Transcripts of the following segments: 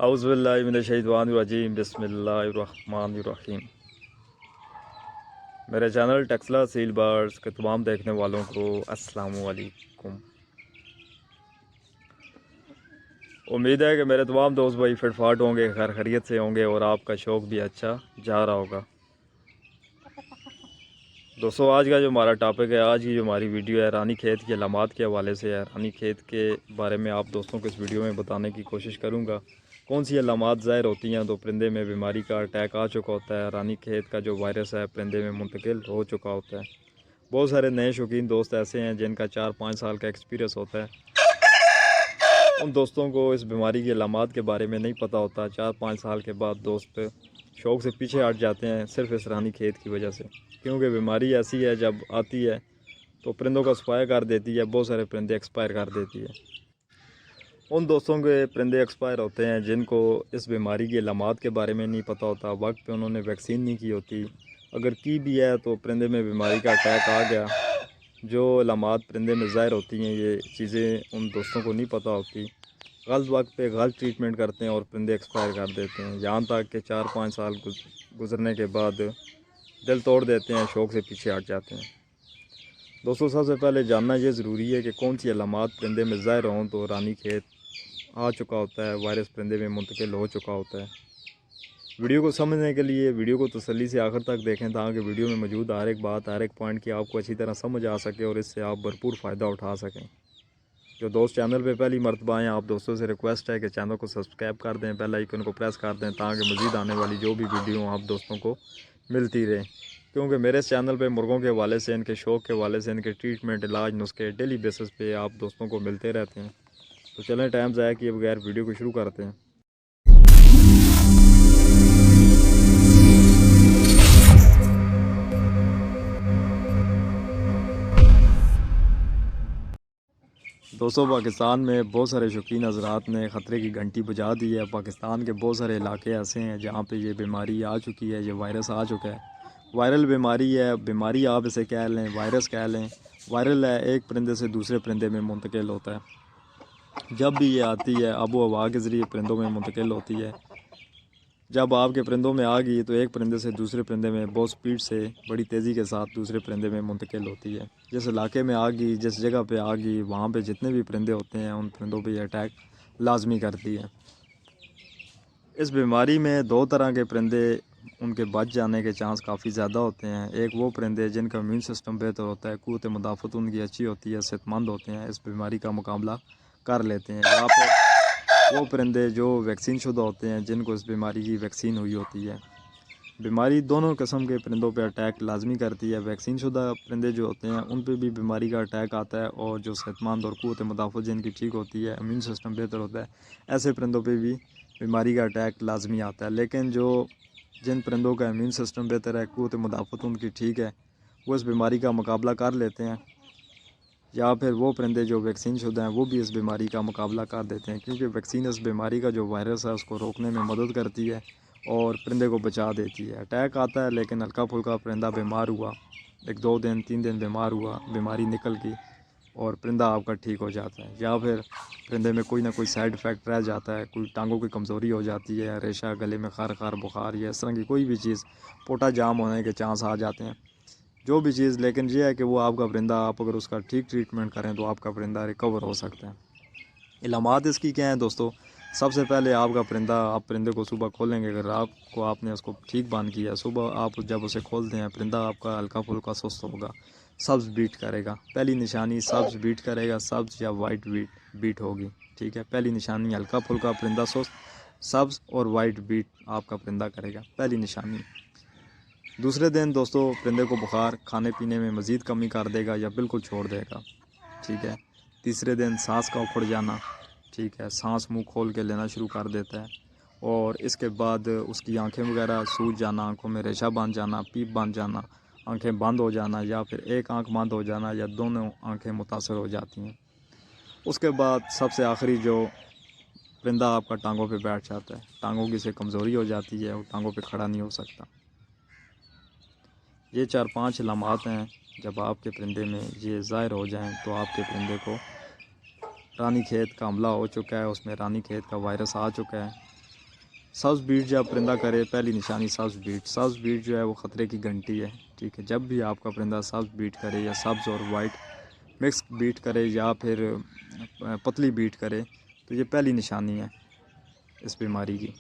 اعوذ باللہ من الشیطان الرجیم بسم اللہ الرحمن الرحیم۔ میرے چینل ٹیکسلا سیل برڈز کے تمام دیکھنے والوں کو السلام علیکم۔ امید ہے کہ میرے تمام دوست بھائی فٹ فاٹ ہوں گے، خیر خیریت سے ہوں گے اور آپ کا شوق بھی اچھا جا رہا ہوگا۔ دوستو آج کا جو ہمارا ٹاپک ہے، آج کی جو ہماری ویڈیو ہے رانی کھیت کی علامات کے حوالے سے ہے۔ رانی کھیت کے بارے میں آپ دوستوں کو اس ویڈیو میں بتانے کی کوشش کروں گا۔ کون سی علامات ظاہر ہوتی ہیں تو پرندے میں بیماری کا اٹیک آ چکا ہوتا ہے، رانی کھیت کا جو وائرس ہے پرندے میں منتقل ہو چکا ہوتا ہے۔ بہت سارے نئے شوقین دوست ایسے ہیں جن کا 4-5 سال کا ایکسپیرینس ہوتا ہے، ان دوستوں کو اس بیماری کی علامات کے بارے میں نہیں پتہ ہوتا۔ 4-5 سال کے بعد دوست شوق سے پیچھے ہٹ جاتے ہیں صرف اس رانی کھیت کی وجہ سے، کیونکہ بیماری ایسی ہے جب آتی ہے تو پرندوں کا صفایا کر دیتی ہے، بہت سارے پرندے ایکسپائر کر دیتی ہے۔ ان دوستوں کے پرندے ایکسپائر ہوتے ہیں جن کو اس بیماری کی علامات کے بارے میں نہیں پتہ ہوتا، وقت پہ انہوں نے ویکسین نہیں کی ہوتی، اگر کی بھی ہے تو پرندے میں بیماری کا اٹیک آ گیا۔ جو علامات پرندے میں ظاہر ہوتی ہیں یہ چیزیں ان دوستوں کو نہیں پتہ ہوتی، غلط وقت پہ غلط ٹریٹمنٹ کرتے ہیں اور پرندے ایکسپائر کر دیتے ہیں، یہاں تک کہ 4-5 سال گزرنے کے بعد دل توڑ دیتے ہیں، شوق سے پیچھے ہٹ جاتے ہیں۔ دوستوں سب سے پہلے جاننا یہ ضروری ہے کہ کون سی علامات پرندے میں ظاہر ہوں تو رانی کھیت آ چکا ہوتا ہے، وائرس پرندے میں منتقل ہو چکا ہوتا ہے۔ ویڈیو کو سمجھنے کے لیے ویڈیو کو تسلی سے آخر تک دیکھیں تاکہ ویڈیو میں موجود ہر ایک بات، ہر ایک پوائنٹ کی آپ کو اچھی طرح سمجھ آ سکے اور اس سے آپ بھرپور فائدہ اٹھا سکیں۔ جو دوست چینل پہ پہلی مرتبہ آئیں، آپ دوستوں سے ریکویسٹ ہے کہ چینل کو سبسکرائب کر دیں، بیل آئیکن کو پریس کر دیں تاکہ مزید آنے والی جو بھی ویڈیو آپ دوستوں کو ملتی رہے، کیونکہ میرے اس چینل پہ مرغوں کے حوالے سے، ان کے شوق کے حوالے سے، ان کے ٹریٹمنٹ، علاج، نسخے ڈیلی بیسس پہ آپ دوستوں کو ملتے رہتے ہیں۔ تو چلیں ٹائم ضائع کیے بغیر ویڈیو کو شروع کرتے ہیں۔ دوستوں پاکستان میں بہت سارے شوقین حضرات نے خطرے کی گھنٹی بجا دی ہے۔ پاکستان کے بہت سارے علاقے ایسے ہیں جہاں پہ یہ بیماری آ چکی ہے، یہ وائرس آ چکا ہے۔ وائرل بیماری ہے، بیماری آپ اسے کہہ لیں، وائرس کہہ لیں، وائرل ہے، ایک پرندے سے دوسرے پرندے میں منتقل ہوتا ہے۔ جب بھی یہ آتی ہے آب و ہوا کے ذریعے پرندوں میں منتقل ہوتی ہے۔ جب آپ کے پرندوں میں آ گئی تو ایک پرندے سے دوسرے پرندے میں بہت سپیڈ سے، بڑی تیزی کے ساتھ دوسرے پرندے میں منتقل ہوتی ہے۔ جس علاقے میں آ گئی، جس جگہ پہ آ گئی، وہاں پہ جتنے بھی پرندے ہوتے ہیں ان پرندوں پہ یہ اٹیک لازمی کرتی ہے۔ اس بیماری میں دو طرح کے پرندے، ان کے بچ جانے کے چانس کافی زیادہ ہوتے ہیں۔ ایک وہ پرندے جن کا امیون سسٹم بہتر ہوتا ہے، قوت مدافعت ان کی اچھی ہوتی ہے، صحت مند ہوتے ہیں، اس بیماری کا مقابلہ کر لیتے ہیں۔ یا پھر وہ پرندے جو ویکسین شدہ ہوتے ہیں، جن کو اس بیماری کی ویکسین ہوئی ہوتی ہے۔ بیماری دونوں قسم کے پرندوں پہ اٹیک لازمی کرتی ہے۔ ویکسین شدہ پرندے جو ہوتے ہیں ان پہ بھی بیماری کا اٹیک آتا ہے، اور جو صحت مند اور قوت مدافعت جن کی ٹھیک ہوتی ہے، امیون سسٹم بہتر ہوتا ہے، ایسے پرندوں پہ بھی بیماری کا اٹیک لازمی آتا ہے۔ لیکن جن پرندوں کا امیون سسٹم بہتر ہے، قوت مدافعت ان کی ٹھیک ہے، وہ اس بیماری کا مقابلہ کر لیتے ہیں۔ یا پھر وہ پرندے جو ویکسین شدہ ہیں وہ بھی اس بیماری کا مقابلہ کر دیتے ہیں، کیونکہ ویکسین اس بیماری کا جو وائرس ہے اس کو روکنے میں مدد کرتی ہے اور پرندے کو بچا دیتی ہے۔ اٹیک آتا ہے لیکن ہلکا پھلکا پرندہ بیمار ہوا، 1-2 دن 3 دن بیمار ہوا، بیماری نکل گئی اور پرندہ آپ کا ٹھیک ہو جاتا ہے۔ یا پھر پرندے میں کوئی نہ کوئی سائیڈ افیکٹ رہ جاتا ہے، کوئی ٹانگوں کی کمزوری ہو جاتی ہے، ریشہ، گلے میں خار بخار یا اس طرح کی کوئی بھی چیز، پوٹا جام ہونے کے چانس آ جاتے ہیں، جو بھی چیز۔ لیکن یہ ہے کہ وہ آپ کا پرندہ، آپ اگر اس کا ٹھیک ٹریٹمنٹ کریں تو آپ کا پرندہ ریکور ہو سکتا ہے۔ علامات اس کی کیا ہیں دوستو؟ سب سے پہلے آپ کا پرندہ، آپ پرندے کو صبح کھولیں گے، اگر آپ کو آپ نے اس کو ٹھیک باندھ کیا، صبح آپ جب اسے کھولتے ہیں پرندہ آپ کا ہلکا پھلکا سست ہوگا، سبز بیٹ کرے گا۔ پہلی نشانی سبز بیٹ کرے گا، سبز یا وائٹ بیٹ ہوگی، ٹھیک ہے۔ پہلی نشانی ہلکا پھلکا پرندہ سست، سبز اور وائٹ بیٹ آپ کا پرندہ کرے گا، پہلی نشانی۔ دوسرے دن دوستو پرندے کو بخار، کھانے پینے میں مزید کمی کر دے گا یا بالکل چھوڑ دے گا، ٹھیک ہے۔ تیسرے دن سانس کا اکھڑ جانا، ٹھیک ہے، سانس منہ کھول کے لینا شروع کر دیتا ہے، اور اس کے بعد اس کی آنکھیں وغیرہ سوج جانا، آنکھوں میں ریشہ باندھ جانا، پیپ باندھ جانا، آنکھیں بند ہو جانا، یا پھر ایک آنکھ بند ہو جانا یا دونوں آنکھیں متاثر ہو جاتی ہیں۔ اس کے بعد سب سے آخری جو پرندہ آپ کا ٹانگوں پہ بیٹھ جاتا ہے، ٹانگوں کی سے کمزوری ہو جاتی ہے، وہ ٹانگوں پہ کھڑا نہیں ہو سکتا۔ یہ 4-5 علامات ہیں، جب آپ کے پرندے میں یہ ظاہر ہو جائیں تو آپ کے پرندے کو رانی کھیت کا حملہ ہو چکا ہے، اس میں رانی کھیت کا وائرس آ چکا ہے۔ سبز بیٹ جب پرندہ کرے پہلی نشانی سبز بیٹ جو ہے وہ خطرے کی گھنٹی ہے، ٹھیک ہے۔ جب بھی آپ کا پرندہ سبز بیٹ کرے یا سبز اور وائٹ مکس بیٹ کرے یا پھر پتلی بیٹ کرے تو یہ پہلی نشانی ہے اس بیماری کی۔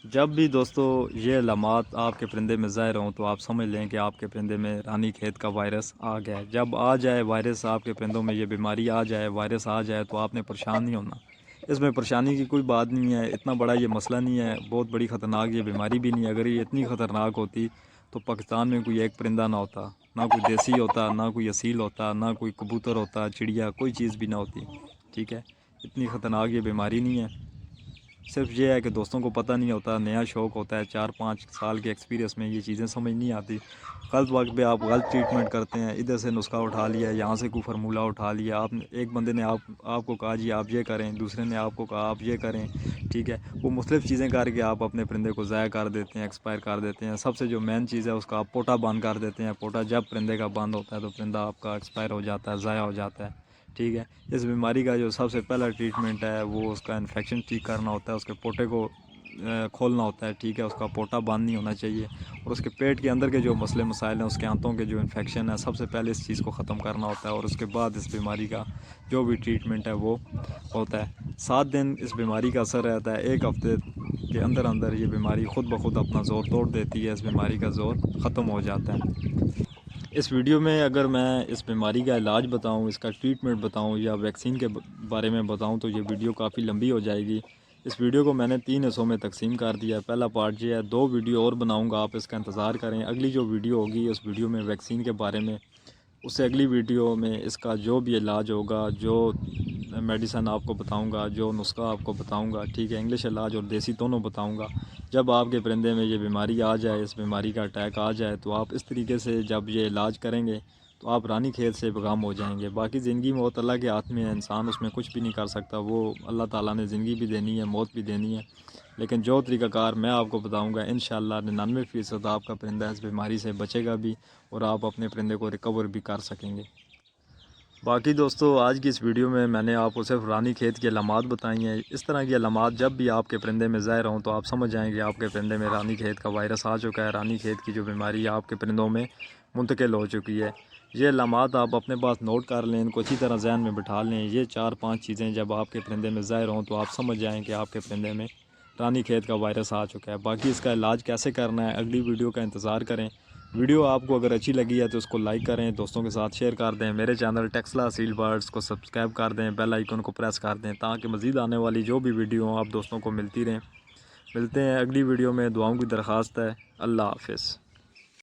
جب بھی دوستو یہ علامات آپ کے پرندے میں ظاہر ہوں تو آپ سمجھ لیں کہ آپ کے پرندے میں رانی کھیت کا وائرس آ گیا ہے۔ جب آ جائے وائرس، آپ کے پرندوں میں یہ بیماری آ جائے، وائرس آ جائے تو آپ نے پریشان نہیں ہونا۔ اس میں پریشانی کی کوئی بات نہیں ہے، اتنا بڑا یہ مسئلہ نہیں ہے، بہت بڑی خطرناک یہ بیماری بھی نہیں ہے۔ اگر یہ اتنی خطرناک ہوتی تو پاکستان میں کوئی ایک پرندہ نہ ہوتا، نہ کوئی دیسی ہوتا، نہ کوئی اصیل ہوتا، نہ کوئی کبوتر ہوتا، چڑیا، کوئی چیز بھی نہ ہوتی، ٹھیک ہے۔ اتنی خطرناک یہ بیماری نہیں ہے، صرف یہ ہے کہ دوستوں کو پتہ نہیں ہوتا، نیا شوق ہوتا ہے، 4-5 سال کے ایکسپیرینس میں یہ چیزیں سمجھ نہیں آتی۔ غلط وقت پہ آپ غلط ٹریٹمنٹ کرتے ہیں، ادھر سے نسخہ اٹھا لیا، یہاں سے کوئی فارمولہ اٹھا لیا، آپ نے ایک بندے نے آپ کو کہا جی آپ یہ کریں، دوسرے نے آپ کو کہا آپ یہ کریں، ٹھیک ہے۔ وہ مختلف چیزیں کر کے آپ اپنے پرندے کو ضائع کر دیتے ہیں، ایکسپائر کر دیتے ہیں۔ سب سے جو مین چیز ہے اس کا آپ پوٹا بند کر دیتے ہیں۔ پوٹا جب پرندے کا بند ہوتا ہے تو پرندہ آپ کا ایکسپائر ہو جاتا ہے، ضائع ہو جاتا ہے، ٹھیک ہے۔ اس بیماری کا جو سب سے پہلا ٹریٹمنٹ ہے وہ اس کا انفیکشن ٹھیک کرنا ہوتا ہے، اس کے پوٹے کو کھولنا ہوتا ہے، ٹھیک ہے۔ اس کا پوٹا بند نہیں ہونا چاہیے، اور اس کے پیٹ کے اندر کے جو مسئلے مسائل ہیں، اس کے آنتوں کے جو انفیکشن ہے، سب سے پہلے اس چیز کو ختم کرنا ہوتا ہے، اور اس کے بعد اس بیماری کا جو بھی ٹریٹمنٹ ہے وہ ہوتا ہے۔ 7 دن اس بیماری کا اثر رہتا ہے، 1 ہفتے کے اندر اندر یہ بیماری خود بخود اپنا زور توڑ دیتی ہے، اس بیماری کا زور ختم ہو جاتا ہے۔ اس ویڈیو میں اگر میں اس بیماری کا علاج بتاؤں، اس کا ٹریٹمنٹ بتاؤں یا ویکسین کے بارے میں بتاؤں تو یہ ویڈیو کافی لمبی ہو جائے گی۔ اس ویڈیو کو میں نے 3 حصوں میں تقسیم کر دیا ہے۔ پہلا پارٹ یہ ہے، 2 ویڈیو اور بناؤں گا، آپ اس کا انتظار کریں۔ اگلی جو ویڈیو ہوگی اس ویڈیو میں ویکسین کے بارے میں، اس سے اگلی ویڈیو میں اس کا جو بھی علاج ہوگا، جو میڈیسن آپ کو بتاؤں گا، جو نسخہ آپ کو بتاؤں گا، ٹھیک ہے، انگلش علاج اور دیسی دونوں بتاؤں گا۔ جب آپ کے پرندے میں یہ بیماری آ جائے، اس بیماری کا اٹیک آ جائے تو آپ اس طریقے سے جب یہ علاج کریں گے تو آپ رانی کھیت سے بےغام ہو جائیں گے۔ باقی زندگی موت اللہ کے ہاتھ میں ہے، انسان اس میں کچھ بھی نہیں کر سکتا، وہ اللہ تعالیٰ نے زندگی بھی دینی ہے، موت بھی دینی ہے، لیکن جو طریقہ کار میں آپ کو بتاؤں گا انشاءاللہ 99% آپ کا پرندہ اس بیماری سے بچے گا بھی، اور آپ اپنے پرندے کو ریکور بھی کر سکیں گے۔ باقی دوستو آج کی اس ویڈیو میں نے آپ کو صرف رانی کھیت کی علامات بتائی ہیں۔ اس طرح کی علامات جب بھی آپ کے پرندے میں ظاہر ہوں تو آپ سمجھ جائیں کہ آپ کے پرندے میں رانی کھیت کا وائرس آ چکا ہے، رانی کھیت کی جو بیماری آپ کے پرندوں میں منتقل ہو چکی ہے۔ یہ علامات آپ اپنے پاس نوٹ کر لیں، ان کو اچھی طرح ذہن میں بٹھا لیں۔ یہ 4-5 چیزیں جب آپ کے پرندے میں ظاہر ہوں تو آپ سمجھ جائیں کہ آپ کے پرندے میں رانی کھیت کا وائرس آ چکا ہے۔ باقی اس کا علاج کیسے کرنا ہے اگلی ویڈیو کا انتظار کریں۔ ویڈیو آپ کو اگر اچھی لگی ہے تو اس کو لائک کریں، دوستوں کے ساتھ شیئر کر دیں، میرے چینل ٹیکسلا اصیل برڈز کو سبسکرائب کر دیں، بیل آئیکن کو پریس کر دیں تاکہ مزید آنے والی جو بھی ویڈیو ہوں آپ دوستوں کو ملتی رہیں۔ ملتے ہیں اگلی ویڈیو میں، دعاؤں کی درخواست ہے۔ اللہ حافظ۔